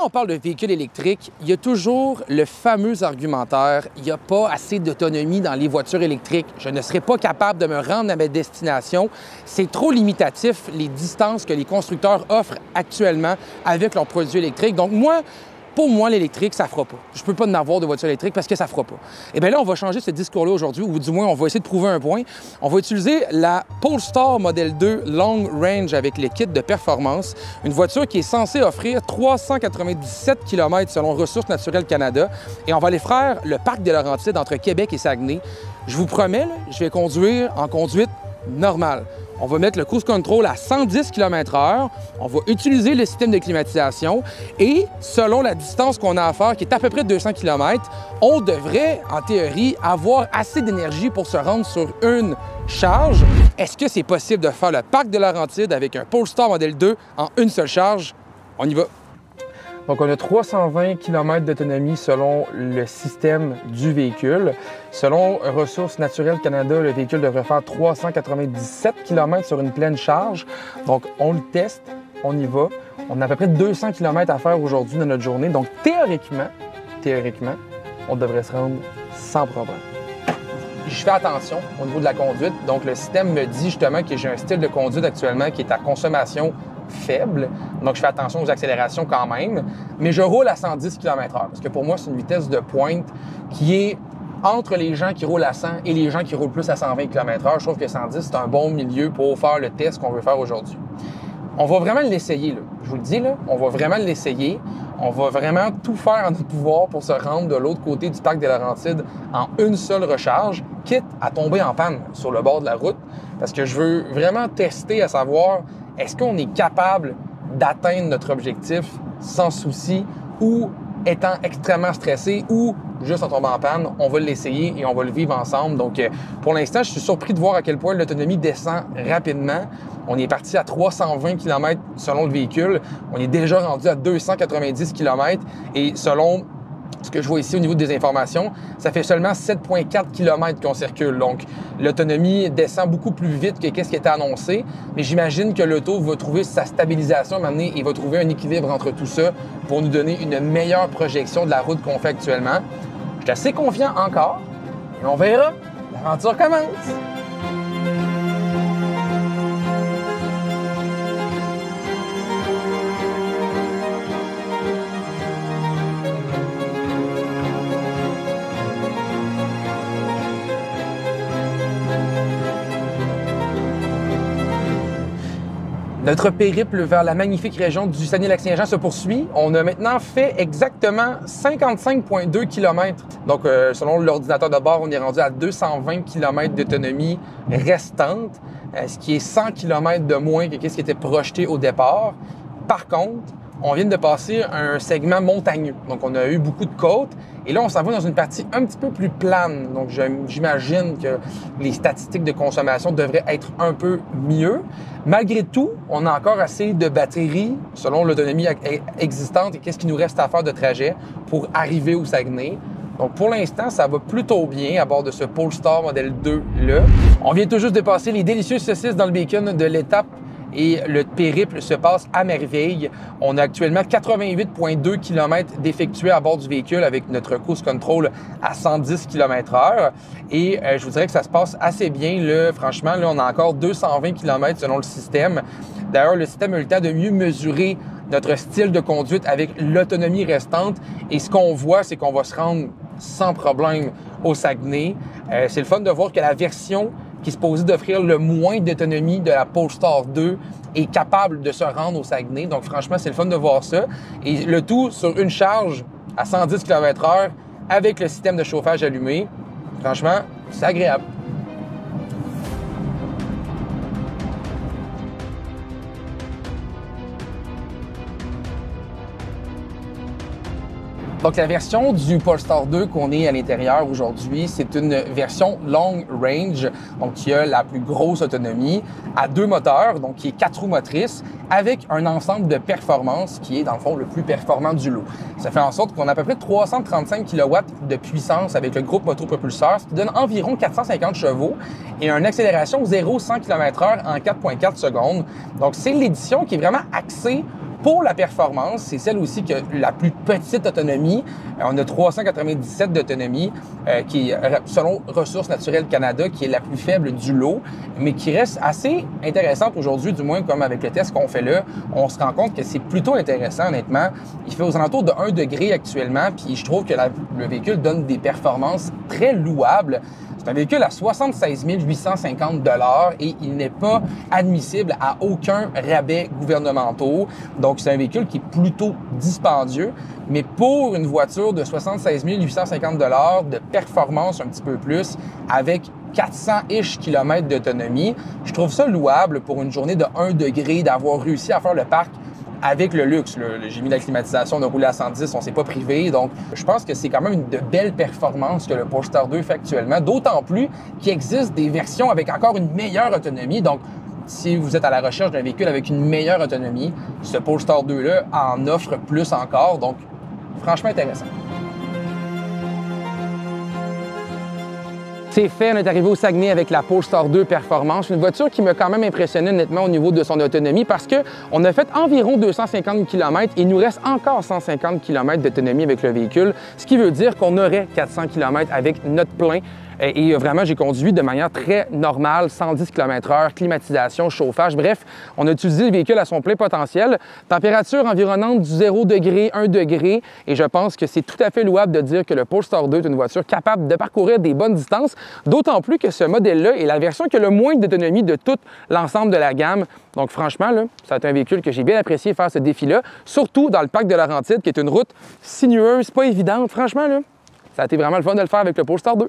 on parle de véhicules électriques, il y a toujours le fameux argumentaire « il n'y a pas assez d'autonomie dans les voitures électriques, je ne serai pas capable de me rendre à ma destination, c'est trop limitatif les distances que les constructeurs offrent actuellement avec leurs produits électriques. » Donc pour moi, l'électrique, ça ne fera pas. Je ne peux pas en avoir de voiture électrique parce que ça ne fera pas. Et bien là, on va changer ce discours-là aujourd'hui, ou du moins, on va essayer de prouver un point. On va utiliser la Polestar Model 2 Long Range avec les kits de performance, une voiture qui est censée offrir 397 km selon Ressources naturelles Canada. Et on va aller faire le parc des Laurentides entre Québec et Saguenay. Je vous promets, là, je vais conduire en conduite normale. On va mettre le cruise control à 110 km/h, on va utiliser le système de climatisation et selon la distance qu'on a à faire, qui est à peu près 200 km, on devrait, en théorie, avoir assez d'énergie pour se rendre sur une charge. Est-ce que c'est possible de faire le parc de Laurentides avec un Polestar Model 2 en une seule charge? On y va! Donc, on a 320 km d'autonomie selon le système du véhicule. Selon Ressources naturelles Canada, le véhicule devrait faire 397 km sur une pleine charge. Donc, on le teste, on y va. On a à peu près 200 km à faire aujourd'hui dans notre journée. Donc, théoriquement, on devrait se rendre sans problème. Je fais attention au niveau de la conduite. Donc, le système me dit justement que j'ai un style de conduite actuellement qui est à consommation faible, donc je fais attention aux accélérations quand même, mais je roule à 110 km/h parce que pour moi, c'est une vitesse de pointe qui est entre les gens qui roulent à 100 et les gens qui roulent plus à 120 km/h. Je trouve que 110, c'est un bon milieu pour faire le test qu'on veut faire aujourd'hui. On va vraiment l'essayer, là. Je vous le dis, là, on va vraiment l'essayer. On va vraiment tout faire en notre pouvoir pour se rendre de l'autre côté du parc des Laurentides en une seule recharge, quitte à tomber en panne sur le bord de la route, parce que je veux vraiment tester à savoir est-ce qu'on est capable d'atteindre notre objectif sans souci ou étant extrêmement stressé ou juste en tombant en panne, on va l'essayer et on va le vivre ensemble. Donc, pour l'instant, je suis surpris de voir à quel point l'autonomie descend rapidement. On est parti à 320 km selon le véhicule. On est déjà rendu à 290 km et selon ce que je vois ici au niveau des informations, ça fait seulement 7,4 km qu'on circule. Donc, l'autonomie descend beaucoup plus vite que ce qui était annoncé. Mais j'imagine que l'auto va trouver sa stabilisation maintenant et va trouver un équilibre entre tout ça pour nous donner une meilleure projection de la route qu'on fait actuellement. Je suis assez confiant encore et on verra. L'aventure commence! Notre périple vers la magnifique région du Saguenay-Lac-Saint-Jean se poursuit. On a maintenant fait exactement 55,2 km. Donc, selon l'ordinateur de bord, on est rendu à 220 km d'autonomie restante, ce qui est 100 km de moins que ce qui était projeté au départ. Par contre, on vient de passer un segment montagneux. Donc, on a eu beaucoup de côtes. Et là, on s'en va dans une partie un petit peu plus plane. Donc, j'imagine que les statistiques de consommation devraient être un peu mieux. Malgré tout, on a encore assez de batteries, selon l'autonomie existante et qu'est-ce qu'il nous reste à faire de trajet pour arriver au Saguenay. Donc, pour l'instant, ça va plutôt bien à bord de ce Polestar Model 2-là. On vient tout juste de passer les délicieuses saucisses dans le bacon de l'étape et le périple se passe à merveille. On a actuellement 88,2 km d'effectués à bord du véhicule avec notre cruise control à 110 km/h. Et je vous dirais que ça se passe assez bien. Là, franchement, là, on a encore 220 km selon le système. D'ailleurs, le système a eu le temps de mieux mesurer notre style de conduite avec l'autonomie restante. Et ce qu'on voit, c'est qu'on va se rendre sans problème au Saguenay. C'est le fun de voir que la version qui est supposée d'offrir le moins d'autonomie de la Polestar 2 est capable de se rendre au Saguenay. Donc, franchement, c'est le fun de voir ça. Et le tout sur une charge à 110 km/h avec le système de chauffage allumé. Franchement, c'est agréable. Donc, la version du Polestar 2 qu'on est à l'intérieur aujourd'hui, c'est une version long range, donc qui a la plus grosse autonomie, à 2 moteurs, donc qui est 4 roues motrices, avec un ensemble de performance qui est, dans le fond, le plus performant du lot. Ça fait en sorte qu'on a à peu près 335 kW de puissance avec le groupe motopropulseur, ce qui donne environ 450 chevaux et une accélération 0-100 km/h en 4,4 secondes. Donc, c'est l'édition qui est vraiment axée Pour la performance, c'est celle aussi qui a la plus petite autonomie. On a 397 d'autonomie, qui est, selon Ressources naturelles Canada, qui est la plus faible du lot, mais qui reste assez intéressante aujourd'hui, du moins comme avec le test qu'on fait là. On se rend compte que c'est plutôt intéressant, honnêtement. Il fait aux alentours de 1 degré actuellement, puis je trouve que le véhicule donne des performances très louables. C'est un véhicule à 76 850 $ et il n'est pas admissible à aucun rabais gouvernementaux. Donc, c'est un véhicule qui est plutôt dispendieux. Mais pour une voiture de 76 850 $ de performance un petit peu plus, avec 400-ish km d'autonomie, je trouve ça louable pour une journée de 1 degré d'avoir réussi à faire le parc avec le luxe. J'ai mis la climatisation, on a roulé à 110, on s'est pas privé. Donc, je pense que c'est quand même de belles performances que le Polestar 2 fait actuellement. D'autant plus qu'il existe des versions avec encore une meilleure autonomie. Donc, si vous êtes à la recherche d'un véhicule avec une meilleure autonomie, ce Polestar 2-là en offre plus encore. Donc, franchement intéressant. C'est fait, on est arrivé au Saguenay avec la Polestar 2 Performance, une voiture qui m'a quand même impressionné nettement au niveau de son autonomie parce qu'on a fait environ 250 km et il nous reste encore 150 km d'autonomie avec le véhicule, ce qui veut dire qu'on aurait 400 km avec notre plein. Et vraiment, j'ai conduit de manière très normale, 110 km/h, climatisation, chauffage. Bref, on a utilisé le véhicule à son plein potentiel. Température environnante du 0 degré, 1 degré. Et je pense que c'est tout à fait louable de dire que le Polestar 2 est une voiture capable de parcourir des bonnes distances. D'autant plus que ce modèle-là est la version qui a le moins d'autonomie de tout l'ensemble de la gamme. Donc franchement, là, ça a été un véhicule que j'ai bien apprécié faire ce défi-là. Surtout dans le parc de Laurentides, qui est une route sinueuse, pas évidente. Franchement, là, ça a été vraiment le fun de le faire avec le Polestar 2.